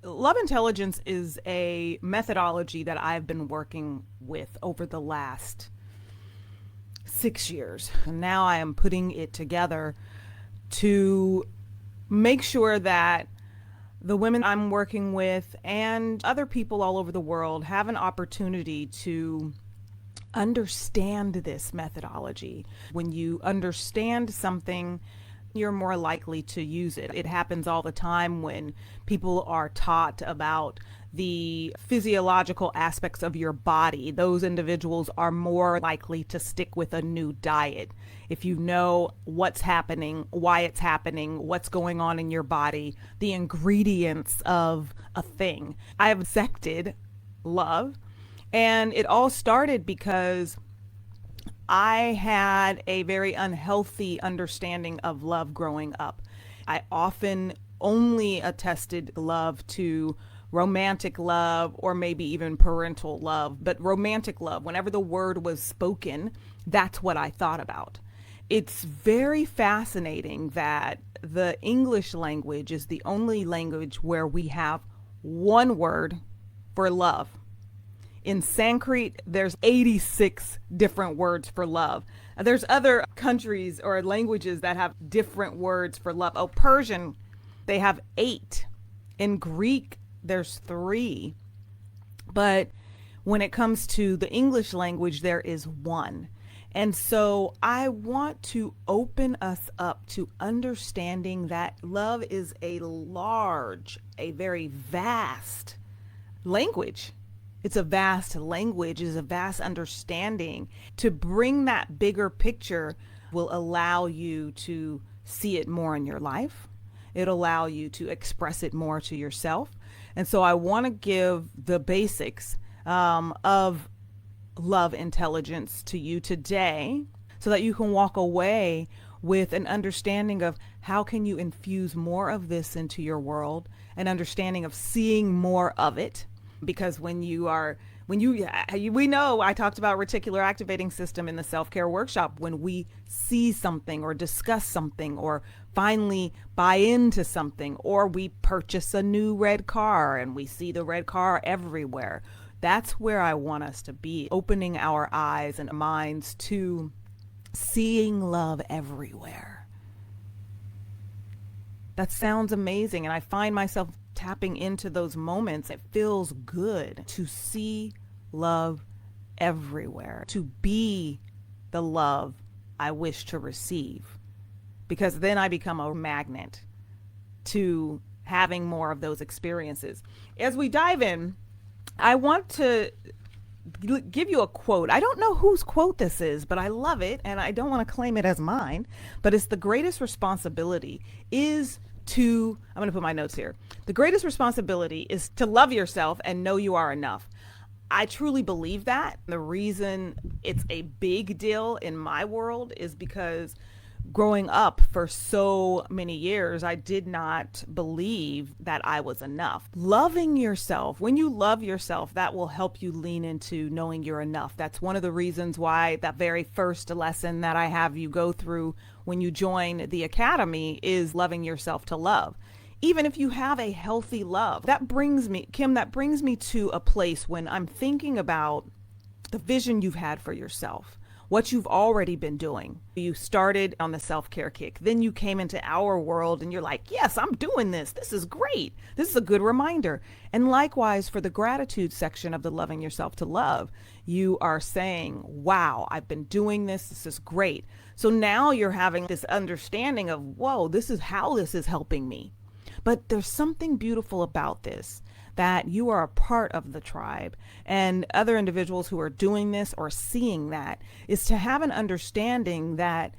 Love intelligence is a methodology that I've been working with over the last 6 years. And now I am putting it together to make sure that the women I'm working with and other people all over the world have an opportunity to understand this methodology. When you understand something, you're more likely to use it. It happens all the time when people are taught about the physiological aspects of your body. Those individuals are more likely to stick with a new diet. If you know what's happening, why it's happening, what's going on in your body, the ingredients of a thing. I have sected love, and it all started because I had a very unhealthy understanding of love growing up. I often only attested love to romantic love or maybe even parental love, but romantic love, whenever the word was spoken, that's what I thought about. It's very fascinating that the English language is the only language where we have one word for love. In Sanskrit, there's 86 different words for love. There's other countries or languages that have different words for love. Oh, Persian, they have eight. In Greek, there's three. But when it comes to the English language, there is one. And so I want to open us up to understanding that love is a large, a very vast language. It's a vast language, it's a vast understanding. To bring that bigger picture will allow you to see it more in your life. It'll allow you to express it more to yourself. And so I want to give the basics of love intelligence to you today so that you can walk away with an understanding of how can you infuse more of this into your world, an understanding of seeing more of it. Because we know I talked about reticular activating system in the self-care workshop. When we see something or discuss something or finally buy into something, or we purchase a new red car and we see the red car everywhere, that's where I want us to be, opening our eyes and minds to seeing love everywhere. That sounds amazing, and I find myself tapping into those moments. It feels good to see love everywhere, to be the love I wish to receive, because then I become a magnet to having more of those experiences. As we dive in, I want to give you a quote. I don't know whose quote this is, but I love it and I don't want to claim it as mine, but it's the greatest responsibility is to, I'm going to put my notes here. The greatest responsibility is to love yourself and know you are enough. I truly believe that. The reason it's a big deal in my world is because growing up for so many years, I did not believe that I was enough. Loving yourself, when you love yourself, that will help you lean into knowing you're enough. That's one of the reasons why that very first lesson that I have you go through when you join the academy is loving yourself to love. Even if you have a healthy love, that brings me, Kim, that brings me to a place when I'm thinking about the vision you've had for yourself, what you've already been doing. You started on the self-care kick. Then you came into our world and you're like, yes, I'm doing this. This is great. This is a good reminder. And likewise, for the gratitude section of the Loving Yourself to Love, you are saying, wow, I've been doing this. This is great. So now you're having this understanding of, whoa, this is how this is helping me. But there's something beautiful about this, that you are a part of the tribe, and other individuals who are doing this or seeing that is to have an understanding that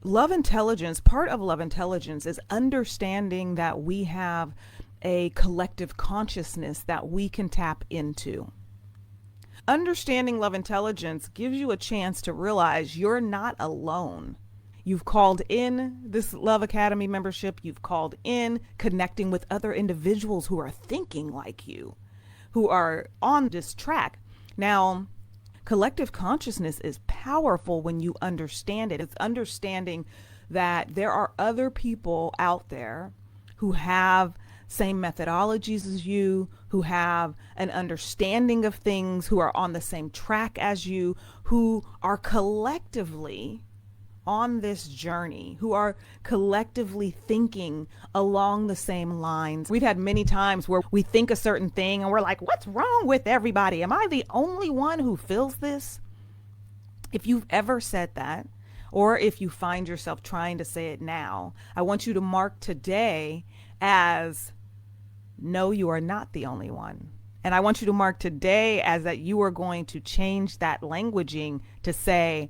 love intelligence, part of love intelligence is understanding that we have a collective consciousness that we can tap into. Understanding love intelligence gives you a chance to realize you're not alone. You've called in this Love Academy membership. You've called in connecting with other individuals who are thinking like you, who are on this track. Now, collective consciousness is powerful when you understand it. It's understanding that there are other people out there who have same methodologies as you, who have an understanding of things, who are on the same track as you, who are collectively on this journey, who are collectively thinking along the same lines. We've had many times where we think a certain thing and we're like, what's wrong with everybody? Am I the only one who feels this? If you've ever said that, or if you find yourself trying to say it now, I want you to mark today as, no, you are not the only one. And I want you to mark today as that you are going to change that languaging to say,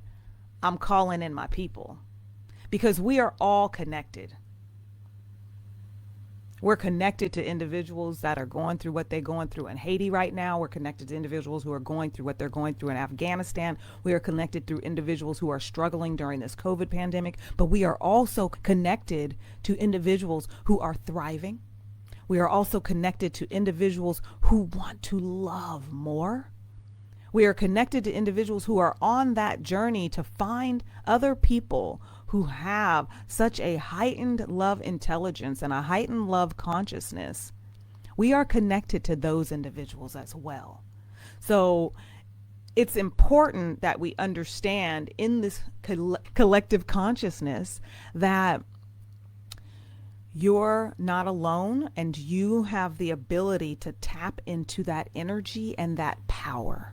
I'm calling in my people, because we are all connected. We're connected to individuals that are going through what they're going through in Haiti right now. We're connected to individuals who are going through what they're going through in Afghanistan. We are connected through individuals who are struggling during this COVID pandemic, but we are also connected to individuals who are thriving. We are also connected to individuals who want to love more. We are connected to individuals who are on that journey to find other people who have such a heightened love intelligence and a heightened love consciousness. We are connected to those individuals as well. So it's important that we understand in this collective consciousness that you're not alone, and you have the ability to tap into that energy and that power.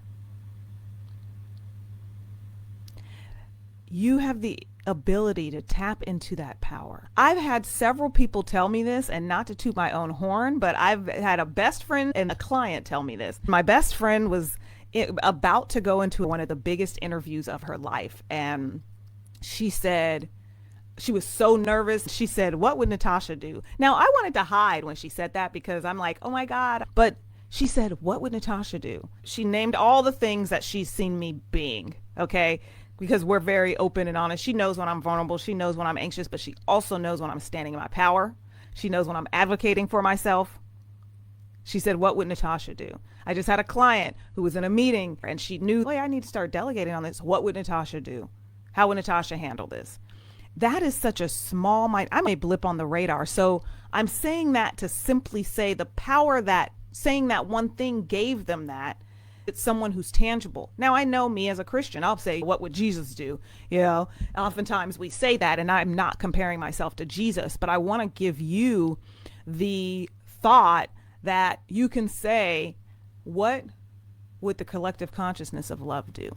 You have the ability to tap into that power. I've had several people tell me this, and not to toot my own horn, but I've had a best friend and a client tell me this. My best friend was about to go into one of the biggest interviews of her life, and she said, she was so nervous. She said, what would Natasha do? Now, I wanted to hide when she said that because I'm like, oh my God. But she said, what would Natasha do? She named all the things that she's seen me being, okay? Because we're very open and honest. She knows when I'm vulnerable. She knows when I'm anxious, but she also knows when I'm standing in my power. She knows when I'm advocating for myself. She said, what would Natasha do? I just had a client who was in a meeting and she knew, hey, I need to start delegating on this. What would Natasha do? How would Natasha handle this? That is such a small mind. I'm a blip on the radar. So I'm saying that to simply say the power that saying that one thing gave them, that it's someone who's tangible. Now, I know me as a Christian, I'll say, what would Jesus do? You know, oftentimes we say that, and I'm not comparing myself to Jesus, but I want to give you the thought that you can say, what would the collective consciousness of love do?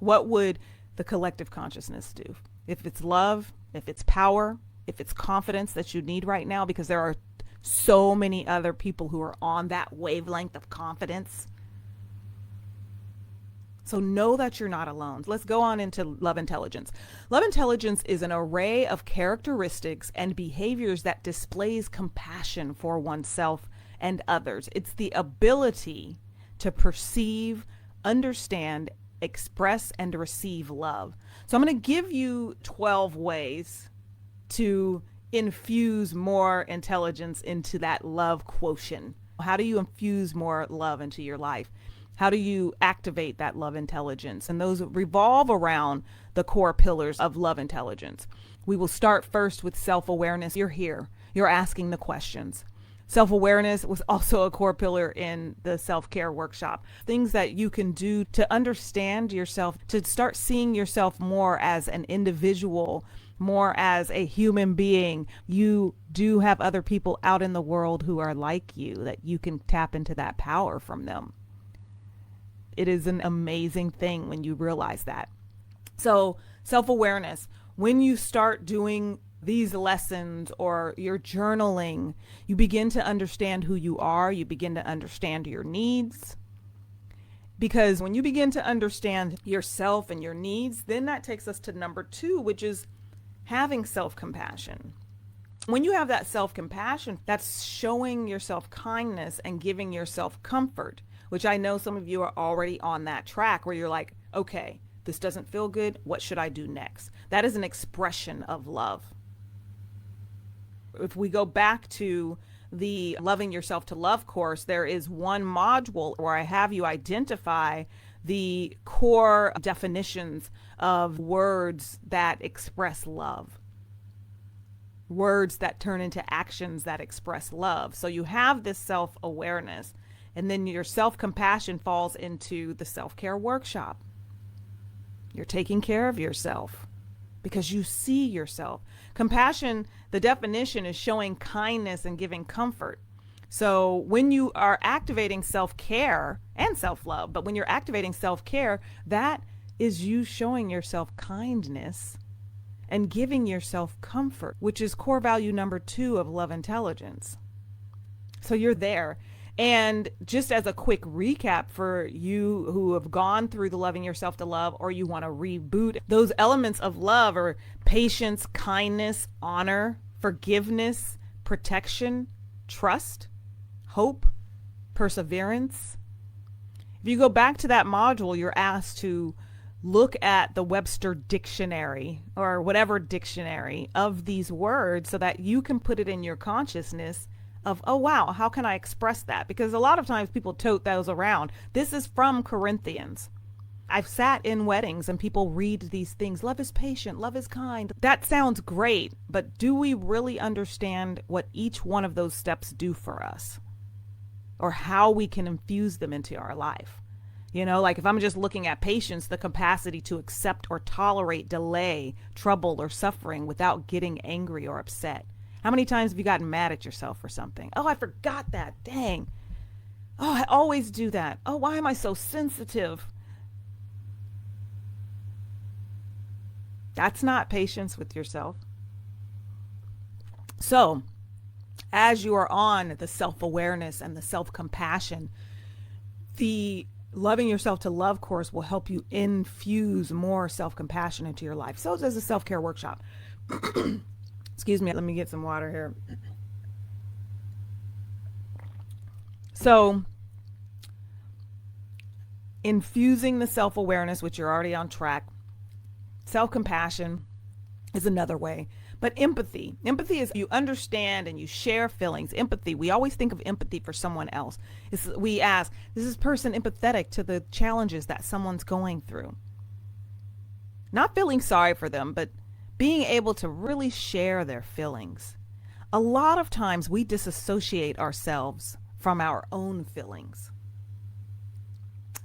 What would the collective consciousness do? If it's love, if it's power, if it's confidence that you need right now, because there are so many other people who are on that wavelength of confidence. So know that you're not alone. Let's go on into love intelligence. Love intelligence is an array of characteristics and behaviors that displays compassion for oneself and others. It's the ability to perceive, understand, express, and receive love. So I'm going to give you 12 ways to infuse more intelligence into that love quotient. How do you infuse more love into your life? How do you activate that love intelligence? And those revolve around the core pillars of love intelligence. We will start first with self-awareness. You're here. You're asking the questions. Self-awareness was also a core pillar in the self-care workshop. Things that you can do to understand yourself, to start seeing yourself more as an individual, more as a human being. You do have other people out in the world who are like you, that you can tap into that power from them. It is an amazing thing when you realize that. So self-awareness, when you start doing these lessons or you're journaling, you begin to understand who you are. You begin to understand your needs. Because when you begin to understand yourself and your needs, then that takes us to number 2, which is having self-compassion. When you have that self-compassion, that's showing yourself kindness and giving yourself comfort, which I know some of you are already on that track where you're like, okay, this doesn't feel good. What should I do next? That is an expression of love. If we go back to the Loving Yourself to Love course, there is one module where I have you identify the core definitions of words that express love. words that turn into actions that express love. So you have this self-awareness, and then your self-compassion falls into the self-care workshop. You're taking care of yourself because you see yourself. Compassion, the definition is showing kindness and giving comfort. So when you are activating self-care and self-love, but when you're activating self-care, that is you showing yourself kindness and giving yourself comfort, which is core value number 2 of love intelligence. So you're there. And just as a quick recap for you who have gone through the Loving Yourself to Love, or you want to reboot, those elements of love are patience, kindness, honor, forgiveness, protection, trust, hope, perseverance. If you go back to that module, you're asked to look at the Webster dictionary or whatever dictionary of these words so that you can put it in your consciousness of, oh, wow, how can I express that? Because a lot of times people tote those around. This is from Corinthians. I've sat in weddings and people read these things. Love is patient. Love is kind. That sounds great, but do we really understand what each one of those steps do for us, or how we can infuse them into our life? You know, like if I'm just looking at patience, the capacity to accept or tolerate delay, trouble, or suffering without getting angry or upset. How many times have you gotten mad at yourself for something? Oh, I forgot that. Dang. Oh, I always do that. Oh, why am I so sensitive? That's not patience with yourself. So, as you are on the self-awareness and the self-compassion, the Loving Yourself to Love course will help you infuse more self-compassion into your life. So does a self-care workshop. Excuse me, let me get some water here. So, infusing the self-awareness, which you're already on track. Self-compassion is another way. But empathy is you understand and you share feelings. Empathy, we always think of empathy for someone else. We ask, is this person empathetic to the challenges that someone's going through? Not feeling sorry for them, but being able to really share their feelings. A lot of times we disassociate ourselves from our own feelings.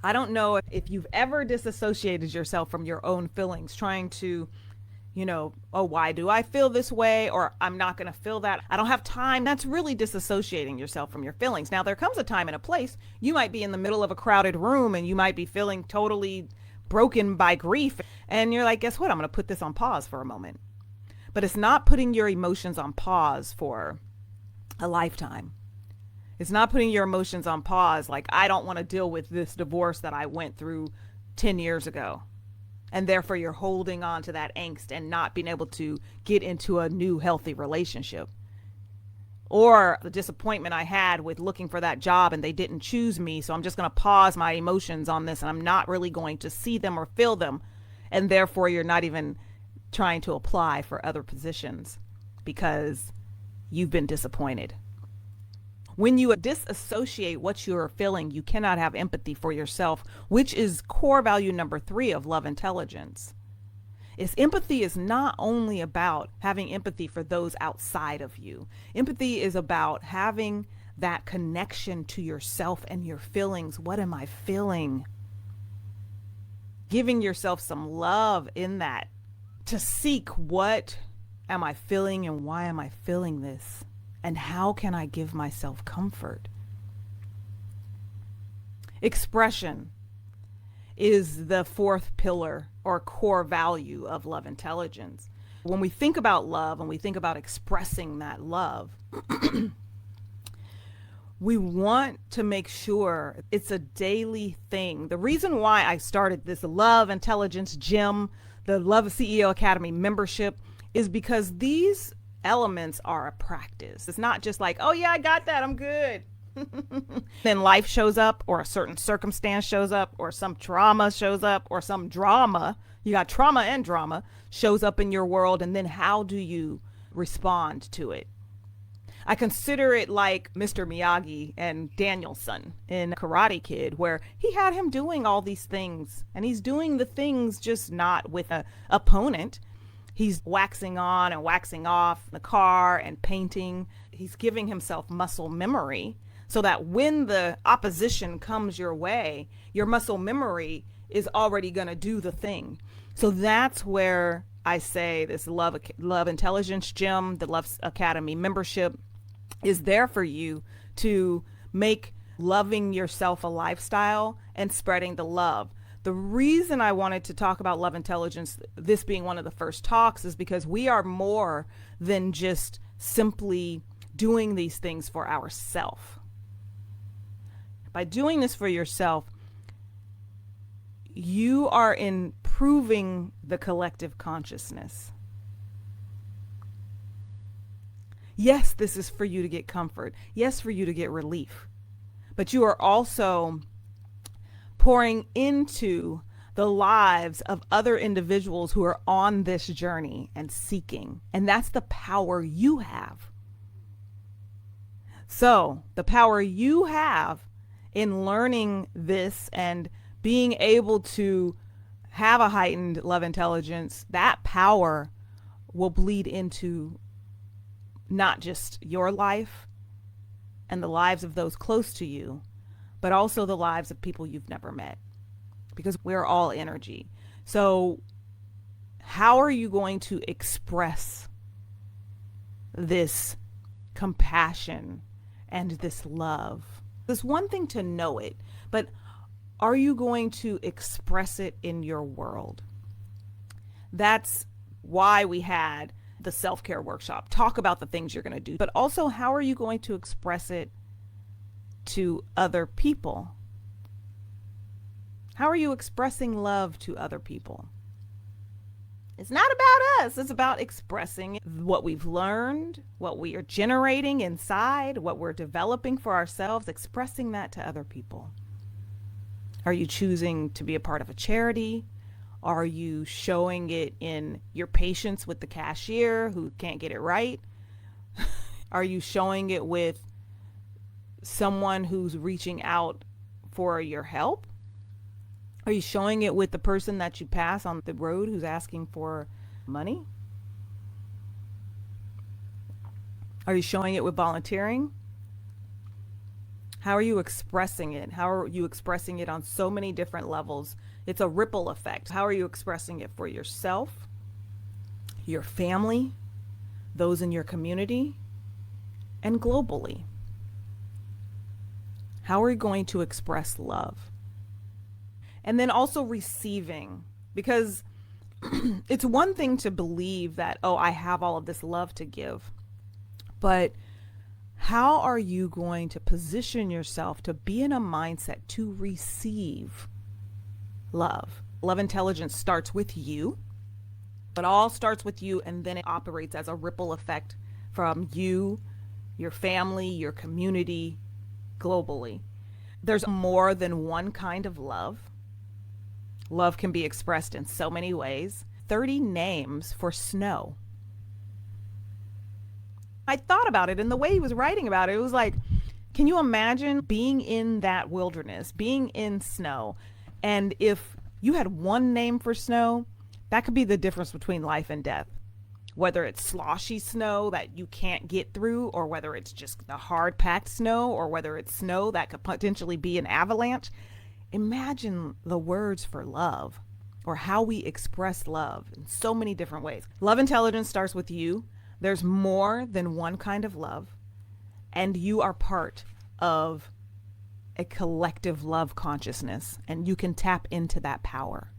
I don't know if you've ever disassociated yourself from your own feelings, trying to, oh, why do I feel this way? Or I'm not going to feel that. I don't have time. That's really disassociating yourself from your feelings. Now, there comes a time and a place. You might be in the middle of a crowded room and you might be feeling totally broken by grief. And you're like, guess what? I'm going to put this on pause for a moment. But it's not putting your emotions on pause for a lifetime. It's not putting your emotions on pause like, I don't want to deal with this divorce that I went through 10 years ago. And therefore you're holding on to that angst and not being able to get into a new healthy relationship. Or the disappointment I had with looking for that job and they didn't choose me, so I'm just going to pause my emotions on this and I'm not really going to see them or feel them. And therefore you're not even trying to apply for other positions because you've been disappointed. When you disassociate what you are feeling, you cannot have empathy for yourself, which is core value number 3 of love intelligence. Empathy is not only about having empathy for those outside of you. Empathy is about having that connection to yourself and your feelings. What am I feeling? Giving yourself some love in that, to seek what am I feeling and why am I feeling this? And how can I give myself comfort? Expression is the 4th pillar or core value of love intelligence. When we think about love and we think about expressing that love, we want to make sure it's a daily thing. The reason why I started this Love Intelligence Gym, the Love CEO Academy membership, is because these elements are a practice. It's not just like, oh yeah, I got that, I'm good. Then life shows up, or a certain circumstance shows up, or some trauma shows up, or some drama. You got trauma and drama shows up in your world, and then how do you respond to it? I consider it like Mr. Miyagi and Daniel-san in Karate Kid, where he had him doing all these things, and he's doing the things just not with an opponent. He's waxing on and waxing off the car and painting. He's giving himself muscle memory so that when the opposition comes your way, your muscle memory is already going to do the thing. So that's where I say this Love Intelligence Gym, the Love Academy membership is there for you to make loving yourself a lifestyle and spreading the love. The reason I wanted to talk about Love Intelligence, this being one of the first talks, is because we are more than just simply doing these things for ourselves. By doing this for yourself, you are improving the collective consciousness. Yes, this is for you to get comfort. Yes, for you to get relief. But you are also pouring into the lives of other individuals who are on this journey and seeking. And that's the power you have. So the power you have in learning this and being able to have a heightened love intelligence, that power will bleed into not just your life and the lives of those close to you, but also the lives of people you've never met, because we're all energy. So how are you going to express this compassion and this love? It's one thing to know it, but are you going to express it in your world? That's why we had the self-care workshop. Talk about the things you're going to do, but also how are you going to express it to other people? How are you expressing love to other people? It's not about us. It's about expressing what we've learned, what we are generating inside, what we're developing for ourselves, expressing that to other people. Are you choosing to be a part of a charity? Are you showing it in your patience with the cashier who can't get it right? Are you showing it with someone who's reaching out for your help? Are you showing it with the person that you pass on the road who's asking for money? Are you showing it with volunteering? How are you expressing it? How are you expressing it on so many different levels? It's a ripple effect. How are you expressing it for yourself, your family, those in your community, and globally? How are you going to express love? And then also receiving, because it's one thing to believe that, oh, I have all of this love to give, but how are you going to position yourself to be in a mindset to receive love? Love intelligence starts with you. It all starts with you, and then it operates as a ripple effect from you, your family, your community, globally. There's more than one kind of love. Love can be expressed in so many ways. 30 names for snow. I thought about it, and the way he was writing about it, it was like, can you imagine being in that wilderness, being in snow? And if you had one name for snow, that could be the difference between life and death. Whether it's sloshy snow that you can't get through, or whether it's just the hard packed snow, or whether it's snow that could potentially be an avalanche. Imagine the words for love, or how we express love in so many different ways. Love intelligence starts with you. There's more than one kind of love, and you are part of a collective love consciousness, and you can tap into that power.